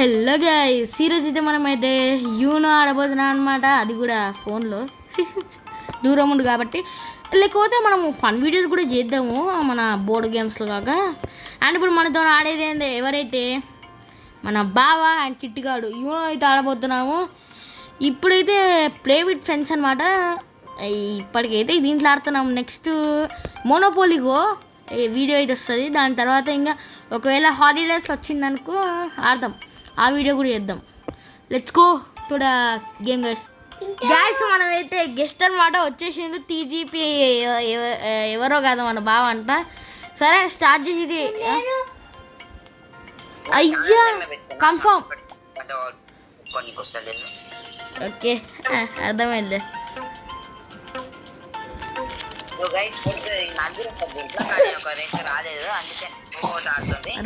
Hello guys, ఈరోజు అయితే మనమైతే యూనో ఆడబోతున్నాం అనమాట. అది కూడా ఫోన్లో దూరం ఉంది కాబట్టి. లేకపోతే మనము ఫన్ వీడియోస్ కూడా చేద్దాము మన బోర్డు గేమ్స్ లాగా. అండ్ ఇప్పుడు మనతో ఆడేది ఏంటి, ఎవరైతే మన బావ అండ్ చిట్టిగాడు యూనో అయితే ఆడబోతున్నాము. ఇప్పుడైతే ప్లే విత్ ఫ్రెండ్స్ అనమాట. ఇప్పటికైతే దీంట్లో ఆడుతున్నాము. నెక్స్ట్ మోనోపోలిగో వీడియో అయితే వస్తుంది. దాని తర్వాత ఇంకా ఒకవేళ హాలిడేస్ వచ్చిందనుకో ఆడదాం, ఆ వీడియో కూడా చేద్దాం. Let's go to the game guys. మనమైతే గెస్ట్ అనమాట వచ్చేసిండు. టీజీపీ ఎవరో కాదు మన బావ అంట. సరే స్టార్ట్ చేసేది. అయ్యా కన్ఫర్మ్. ఓకే అర్థమైంది.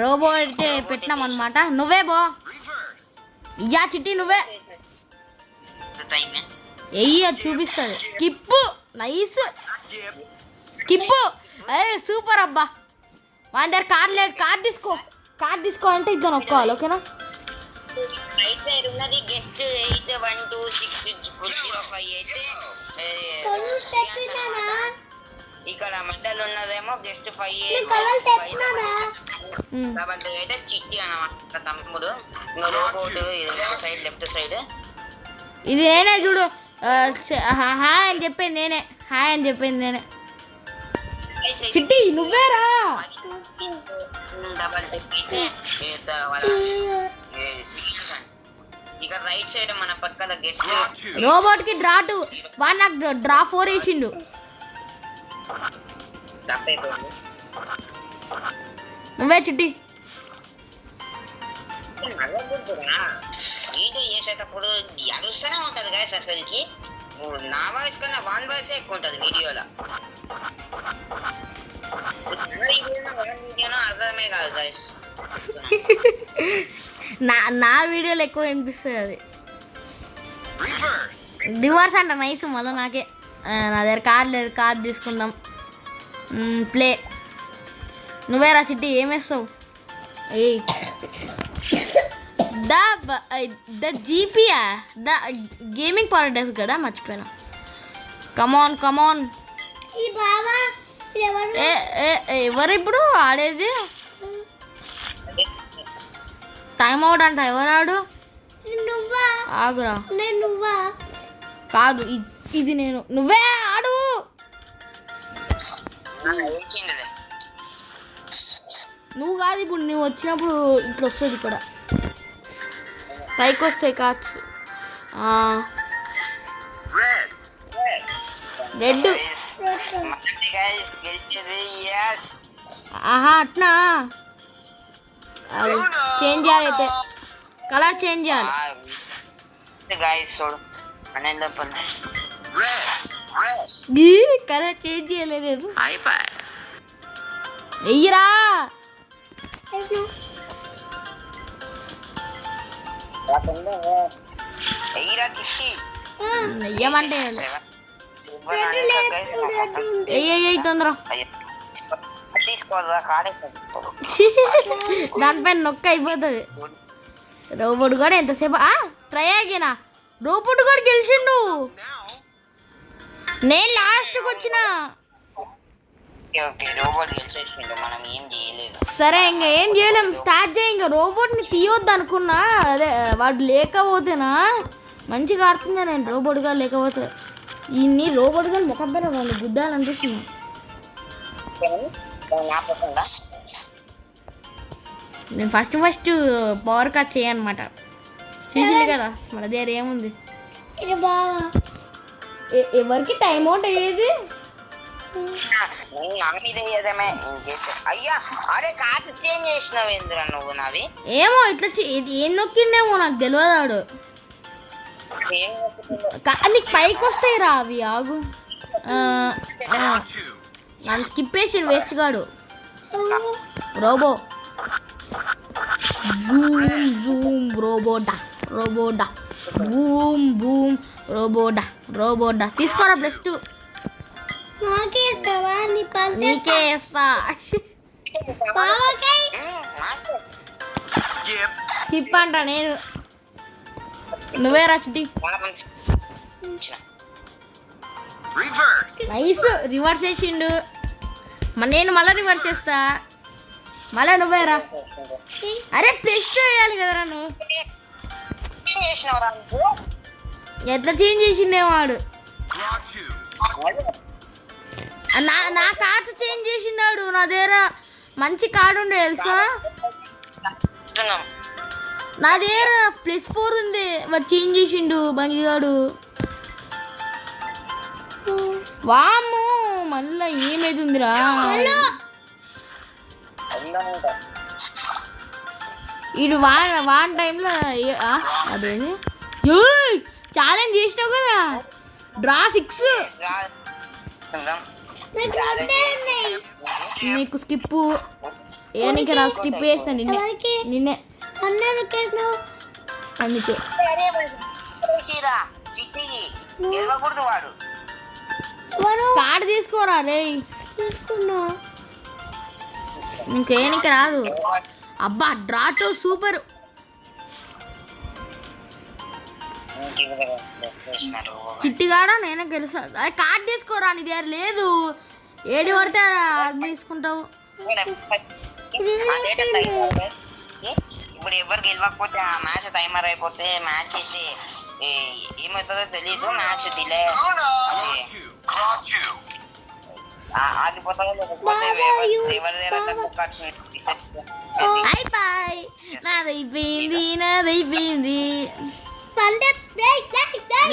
రోబో అయితే పెట్టినాం అనమాట. నువ్వే బో ఇయ్యా చిట్టి, నువ్వే ఎయ్యి, అది చూపిస్తుంది. స్కిప్, నైస్ స్కిప్, సూపర్ అబ్బా. మన దగ్గర కార్డు లేదు. కార్డు తీసుకో అంటే ఇద్దరు నొక్కోవాలి. ఓకేనా? ఇక్కడ మధ్యలో ఉన్నదేమో గెస్ట్ 5 అయితే చిట్టి అన్నమాట తమ్ముడు. ఇంకా రోబోట్ లెఫ్ట్ సైడ్. ఇది నేనే చూడు. హాయ్ అని చెప్పింది నేనే. చిట్టి నువ్వేరా. ఇక రైట్ సైడ్ మన పక్కన గెస్ట్. రోబోట్ కి డ్రా 2, వాడు నాకు డ్రా 4 వేసిండు. నువ్వే చిట్టి. వీడియో చేసేటప్పుడు అరుస్తూనే ఉంటుంది గాయస్. అసలుకి నా వాయిస్ కన్నా వాన్ వాయిస్ ఎక్కువ ఉంటుంది వీడియోలో. వీడియోలో అర్థమే కాదు గాయస్. నా వీడియోలో ఎక్కువ వినిపిస్తుంది అది. రివర్స్ అంట నైస్. మళ్ళీ నాకే నా దగ్గర కార్డు లేదు. కార్డు తీసుకుందాం. ప్లే. నువ్వేరా చిట్టి, ఏమేస్తావు? ద జీపీయా, ద గేమింగ్ పారాడైస్ కదా, మర్చిపోయినా. కమాన్. ఎవరు ఇప్పుడు ఆడేది? టైం అవుట్ అంట. ఎవరాడు? ఆగురా. కాదు, ఇది నేను. నువ్వే ఆడు. నువ్వు కాదు, ఇప్పుడు నువ్వు వచ్చినప్పుడు ఇట్లా వస్తుంది. ఇక్కడ పైకి వస్తాయి కార్డ్స్. రెడ్. ఆహా అట్నా. చేంజ్ చేయాలి అయితే, కలర్ చేంజ్ చేయాలి. కలర్ చేంజ్ చేయలేదు నేను. వెయ్యరా. వెయ్యమంటే తొందర. దానిపైన నొక్క అయిపోతుంది. రోబోట్ కూడా ఎంతసేపు ట్రై ఆగినా. రోబోట్ కూడా గెలిచిండు. నేను లాస్ట్కి వచ్చిన. సరే ఇంకా ఏం చేయలేం, స్టార్ట్ చేయి. ఇంకా రోబోట్ని తీయొద్దు అనుకున్నా. అదే వాడు లేకపోతేనా మంచిగా ఆడుతుందా. నేను రోబోట్గా లేకపోతే ఇన్ని రోబోట్గా ముఖం పైన వాళ్ళు గుద్దాలు అనిపిస్తుంది. నేను ఫస్ట్ పవర్ కట్ చేయనమాట. సీజన్ కదా మన దగ్గర ఏముంది. ఎవరికి టైం అవుట్ అయ్యేది. ఏమో ఇట్లా ఏం నొక్కిండేమో నాకు తెలియదాడు. నీకు పైకి వస్తాయి రా అవి. ఆగు, నన్ను స్కిప్ వేసి వేస్ట్ గాడు. రోబో జూమ్ రోబోడా బూమ్ రోబోడా. తీసుకోరా +2. నీకే ఇస్తా. స్కిప్ అంట నేను. నువ్వే రా చిట్టి. నైస్ రివర్స్ చేసిండు. నేను మళ్ళీ రివర్స్ చేస్తా. మళ్ళీ నువ్వేరా. అరే ప్లస్ 2 వేయాలి కదరా నువ్వు. ఎట్లా చేంజ్ చేసిండే వాడు. నా కార్డ్స్ చేంజ్ చేసిండాడు. నా దగ్గర మంచి కార్డు ఉండే తెలుసా. నా దగ్గర +4 ఉంది. వాడు చేంజ్ చేసిండు బంగిగాడు. వాము మళ్ళా ఏమైతుందిరా. ఇడు వాన్ టైంలో అదేంటి ఛాలెంజ్ చేసినావు కదా. డ్రా 6 నీకు స్కిప్ ఏనికి రా. స్కిప్ చేసిన నిన్నే అందుకే. కార్డు తీసుకోరా రే. ఇంకేనికి రాదు. అబ్బా డ్రా 2 సూపర్. చిట్టిగాడా నేనే గెలుస్తా. అదే కార్డు తీసుకోరా. నీ దగ్గర లేదు. ఏడి పడితే అది తీసుకుంటావు. ఇప్పుడు ఎవరు గెలవకపోతే ఆ మ్యాచ్ టైమర్ అయిపోతే మ్యాచ్ అయితే ఏమవుతుందో తెలీదు. మ్యాచ్ డిలే ఆగిపోతుందో లేకపోతే నాదైపోయింది.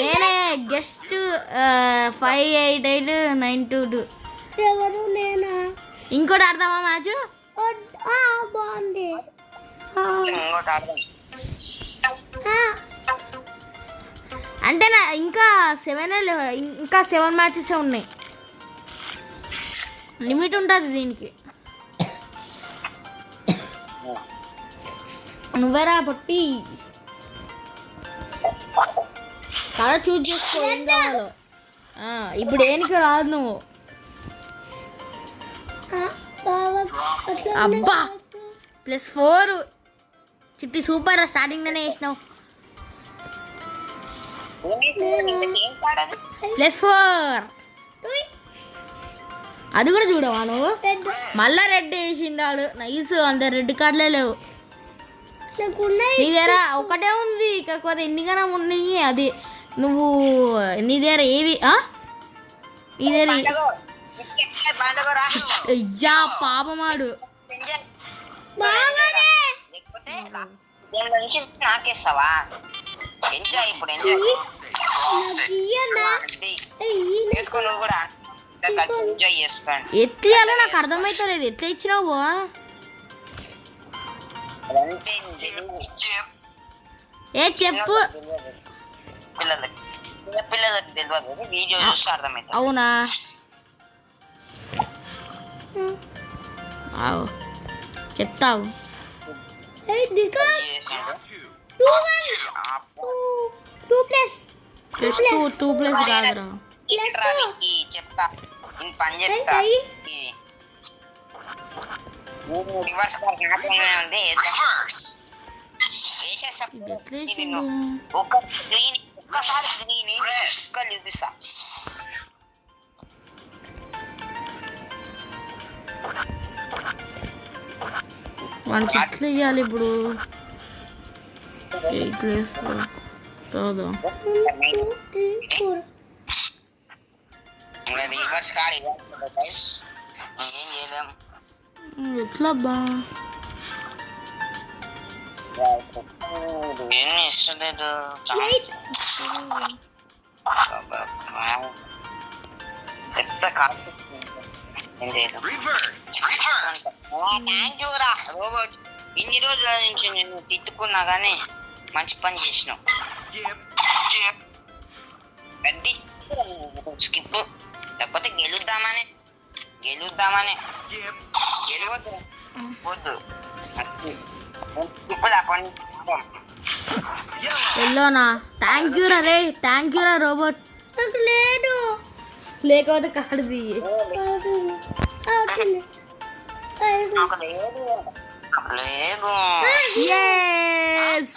నేనే గెస్ట్ 58892. ఇంకోటి ఆడదామా మ్యాచ్. బాగుంది. అంటే నా ఇంకా 7 మ్యాచెస్ ఉన్నాయి. లిమిట్ ఉంటుంది దీనికి. నువ్వేరా పొట్టి. కడ చూజ్ చేసుకో ఏం కావాలో. ఇప్పుడు ఏనికి రాదు నువ్వు. అబ్బా +4 చిట్టి సూపర్. స్టార్టింగ్లోనే వేసినావు. +4 అది కూడా చూడవా నువ్వు. మళ్ళా రెడ్ వేసిండాడు. నైస్. అందరు రెడ్ కార్డులే లేవు. నీ దగ్గర ఒకటే ఉంది. కాకపోతే ఎన్నికైనా ఉన్నాయి. అది నువ్వు నీ దగ్గర ఏవి నీ దగ్గర అయ్యా పాపమాడు. నాకేస్తావా. ఎంజాయ్ ఇప్పుడు ఎంజాయ్ కూడా ఎంజాయ్ చేసుకోండి. ఎట్లా నాకు అర్థమవుతలేదు. ఎట్లా ఇచ్చినావు. ఏ చెప్పు. పిల్లలకి తెలియదు. వీడియో చూస్తే అర్థమవుతుంది. అవునా చెప్తావు. టూ ప్లస్ కాదురా. చెప్తా నేను పని చెప్తా. రివర్స్ ఉంది. ఒక్కసారి చూపిస్తా. వానికి ఎట్లా ఇవ్వాలి ఇప్పుడు. రివర్స్ కార్డ్ ఏం చేయలేం. ఎట్లా బా ఏం ఇస్తలేదు. పెద్ద కార్డు ఏం చేయలేం. థ్యాంక్ యూ రా రోబోట్. ఇన్ని రోజుల నుంచి నేను తిట్టుకున్నా కానీ మంచి పని చేసినావు. స్కిప్ లేకపోతే గెలుద్దామని గెలవద్దు వద్దు. ఎల్లోనా. థ్యాంక్ యూ రా రే. థ్యాంక్ యూ రా రోబోట్. నాకు లేదు. లేకపోతే కార్డు తీయి. లేదు యాచ్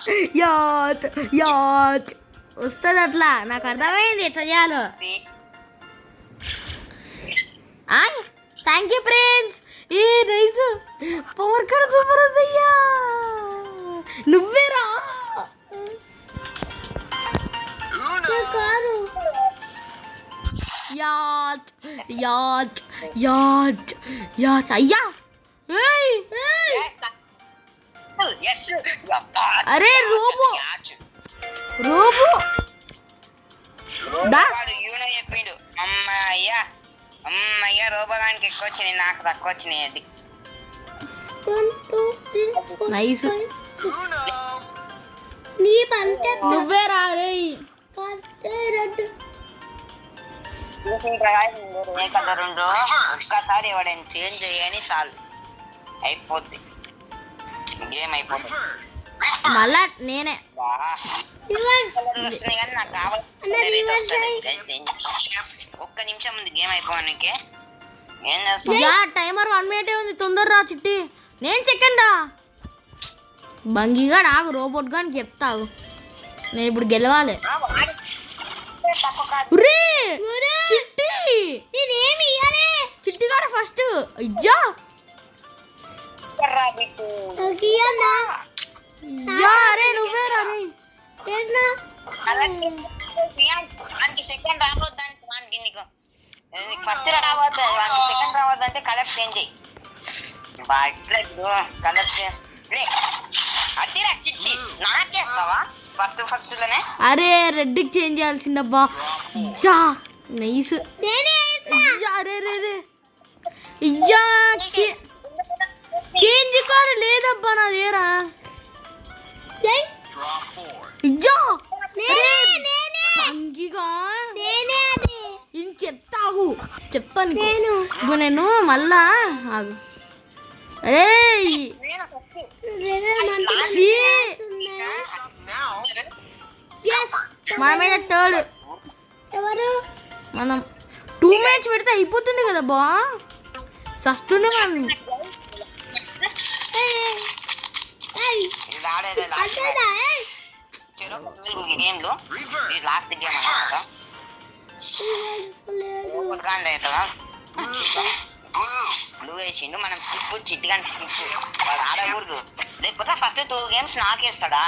యాచ్ వస్తుంది అట్లా నాకు అర్థమైంది ఎట్లా చేయాలో thank you friends a nice power card super ఉందయ్యా నువ్వేరా యాచ్ యాచ్ యాచ్ యాచ్ అయ్యా ఏయ్ అరే రోబో రోబో దా యూనో చెప్పిండు అమ్మయ్యా రోబోగానికి ఎక్కువ వచ్చినాయి నాకు తక్కువ వచ్చినాయి అది నైస్ నువ్వే రా రే రెండు ఒక్కసారి ఎవడైనా చేంజ్ చేయని చాలు అయిపోద్ది గేమ్ అయిపోద్ది మళ్ళా నేనే వస్తున్నాయి కానీ నాకు కావాలి ఒక్క నిమిషం ఉంది గేమ్ అయిపోవడానికి ఏం చేస్తాం టైమర్ 1 minute ఉంది తొందరరా చిట్టి నేను సెకండా బంగిగా నాకు రోబోట్ గాని చెప్తావు నేను ఇప్పుడు గెలవాలి చిట్టి నేనేమి ఇయ్యాలే చిట్టి గారు ఫస్ట్ ఇజ్జా అరే నువ్వే రా దానికి సెకండ్ రావద్దు దానికి నీకు ఫస్ట్ రావద్దు వానికి సెకండ్ రావద్దు అంటే కలర్ చేంజ్ చేయి కలర్ అదిరా చిట్టి నాకేస్తావా ఫస్ట్ లోనే అరే రెడ్ కి చేంజ్ చేయాల్సిందబ్బా జా నైస్ అరే రే రే ఇయ్యా చేంజ్ కాదు లేదబ్బా నాదేరా ఇయ్యా అంగిగా ఇది చెప్తావు చెప్తాను ఇప్పుడు నేను మళ్ళా ఆగు అరే మన మీద థర్డ్ మనం 2 minutes పెడితే అయిపోతుంది కదా బా సస్తుండే మనం గేమ్ లో ఇది లాస్ట్ గేమ్ అన్నమాట బ్లూ వేసిండు మనం స్కిప్ చిట్టిగాని స్కిప్ వాడు ఆడకూడదు లేకపోతే ఫస్ట్ 2 games నాకేస్తాడా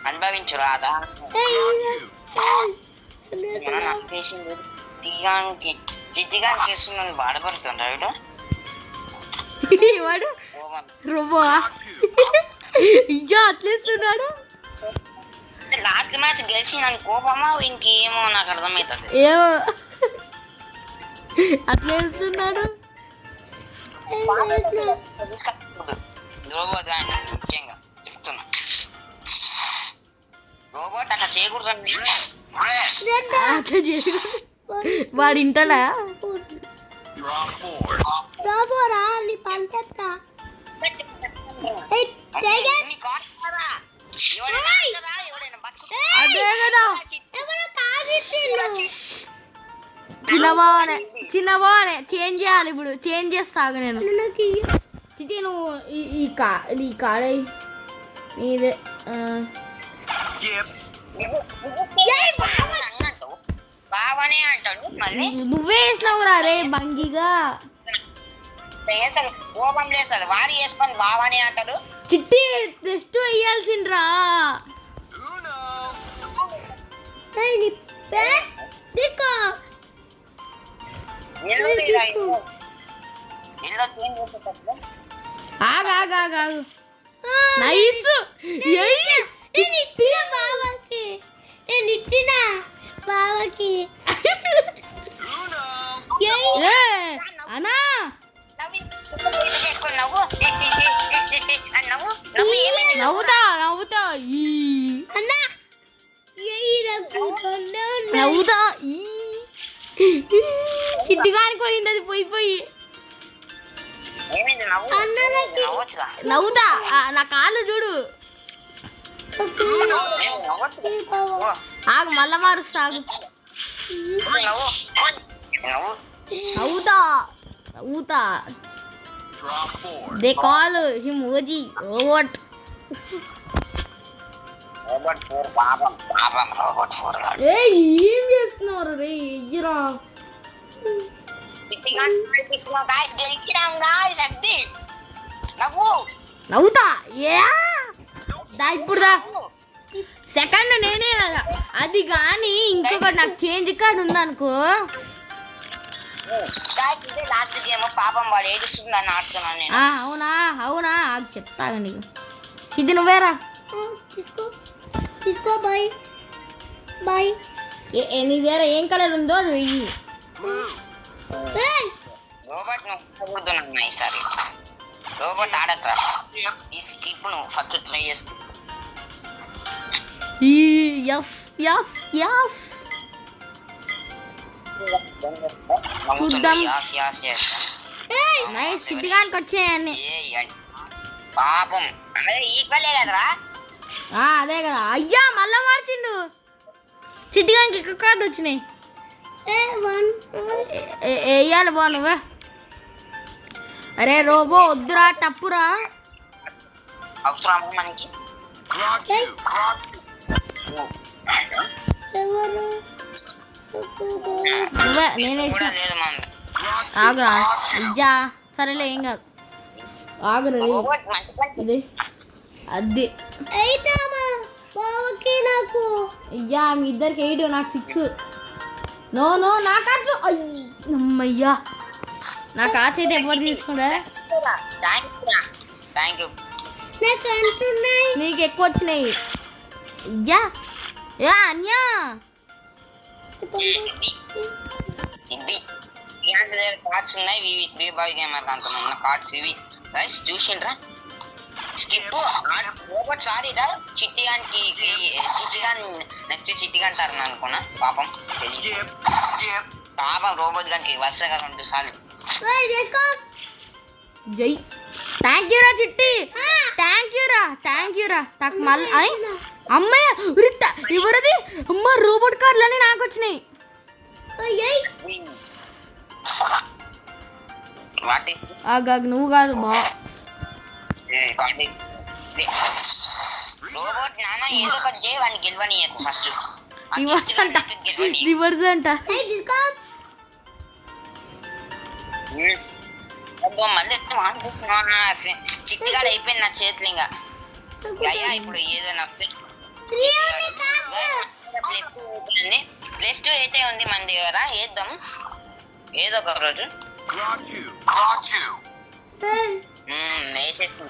అనుభవించు రాదా తీగానికి చిట్టిగానికి వేస్తున్నాను బాధపడుతుండ్రా వీడు వాడు రోబో ఇంకా అట్లేస్తున్నాడు లాస్ట్ మ్యాచ్ గెలిచి నన్ను కోపమా ఇంకేమో నాకు అర్థమవుతుంది ఏమో అట్లా వెళ్తున్నాడు రోబోట్ ముఖ్యంగా చెప్తున్నా రోబోట్ అట్లా చేయకూడదు వాడు ఇంటలా అదే కదా చిన్నబానే చేంజ్ చేయాలి ఇప్పుడు చేంజ్ చేస్తాగు నేను చిటి నువ్వు ఈ కాడే ఇదే బావనే అంటాడు మళ్ళీ నువ్వే వేసినావు రే బంగిగా కోపం లేదు వారి వేసుకొని బావనే అంటాడు చిట్టి టెస్ట్ వేయాల్సిండ్రా ఆగు నైస్ అన్నా నవ్వుతా నవ్వుతా చిట్టిగానికి పోయింది అది పోయి నవ్వుతా నా కాళ్ళు చూడు ఆగు మళ్ళా మారుస్తా నవ్వుతా they call him OG robot. Robot 4 పాపం రోబోట్ 4 గాడు. ఏ ఏం చేస్తున్నారు రే ఇయ్యరా. చిట్టి గాడు గాయ్స్ గెలిచినాం గాయ్స్. అద్ది నవ్వుతా ఏ దా ఇప్పుడు దా సెకండ్ నేనే కదా. అది కానీ ఇంకొకటి నాకు చేంజ్ కార్డ్ ఉందనుకో. లాస్ట్ గేమ్ పాపం వాడు ఏడుస్తుందని ఆడుతున్నాను నేను. అవునా అది చెప్తాగా నీకు. ఇది నువ్వేరా తీసుకో బాయ్. నీ దగ్గర ఏం కలర్ ఉందో అది వెయ్యి. రోబోట్ నువ్వు ఈసారి రోబోట్ ఆడట్రా. ఈ స్కిప్ నువ్వు ఫస్ట్ ట్రై చేసుకో. చూద్దాం. నైస్ సిద్ధిగానికి వచ్చాయన్ని. పాపం అదే ఈక్వలే కదరా. అదే కదా. అయ్యా మళ్ళా మార్చిండు. సిద్ధిగానికి ఎక్కువ కార్డు వచ్చినాయి. వేయాలి బా నువ్వే. అరే రోబో వద్దురా తప్పురా. అవసరమా మనకి? నువ్వే నేనే ఆగురా. అయ్యా సరేలే ఏం కాదు ఆగురా. ఇది అది నాకు అయ్యా మీ ఇద్దరికి 8 నాకు 6. నో నా కార్డ్స్ అమ్మయ్యా. నా కార్డ్స్ అయితే ఎవరు తీసుకురా. నీకు ఎక్కువ వచ్చినాయి. అయ్యా అన్యా కార్డ్స్ ఉన్నాయి. ఇవి శ్రీ బాయ్ గేమర్ అంత ఉన్న కార్డ్స్ ఇవి చూసిండ్రా. స్కిప్ రోబోట్ సారీ రా. చిట్టిగానికి నెక్స్ట్ చిట్టిగా అంటారు అనుకున్నా. పాపం తెలియదు. పాపం రోబోట్ గానికి వరుసగా 2 సార్లు జై. థ్యాంక్ యూ రా చిట్టి. థ్యాంక్ యూ రా నాకు మళ్ళీ అమ్మయ్య ఎవరది. అమ్మ రోబోట్ కార్డులు అన్నీ నాకు వచ్చినాయి. నువ్వు కాదు బా. రోబోట్ నాన్న ఏదో ఒకటి చేయి వాడిని గెలవనీయకు ఫస్ట్. రివర్స్ అంట. మళ్ళీ చిట్టిగాడు అయిపోయింది నా చేతులు. ఇంకా అయ్యా ఇప్పుడు ఏదైనా +2 అయితే ఉంది మన దగ్గర. వేద్దాం ఏదో ఒక రోజు. వేసేసి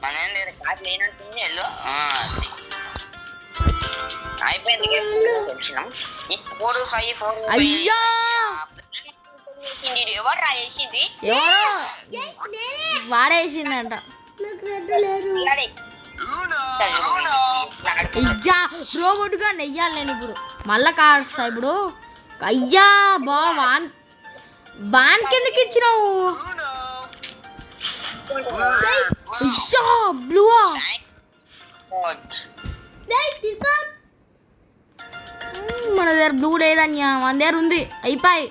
మన దగ్గర కార్డు లేనట్టుంది. ఎల్లో అయిపోయింది. తెలిసినాం 4 5 4. అయ్యా ఎవరు వేసింది? వాడేసిందంట. రోబోట్ గా నెయ్యాలి నేను ఇప్పుడు. మళ్ళా కాస్తా ఇప్పుడు. అయ్యా బా బాన్ కిందకి ఇచ్చినావు. బ్లూవా మన దగ్గర బ్లూ లేదన్యా. మన దగ్గర ఉంది. అయిపోయి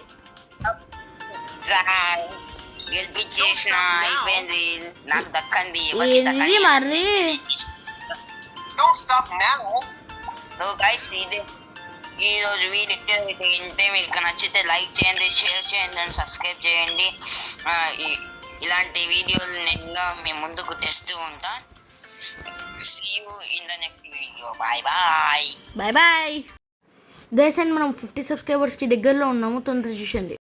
గెలిపించేసిన అయిపోయింది. నాకు దక్కండి మరి. ఈ రోజు వీడియో అయితే మీకు నచ్చితే లైక్ చేయండి, షేర్ చేయండి అండ్ సబ్స్క్రైబ్ చేయండి. ఇలాంటి వీడియోలు నేను మీ ముందుకు తెస్తూ ఉంటా. See you in the next video. Bye. Guys and మనం 50 సబ్స్క్రైబర్స్కి దగ్గరలో ఉన్నాము. తొందరగా చూసండి.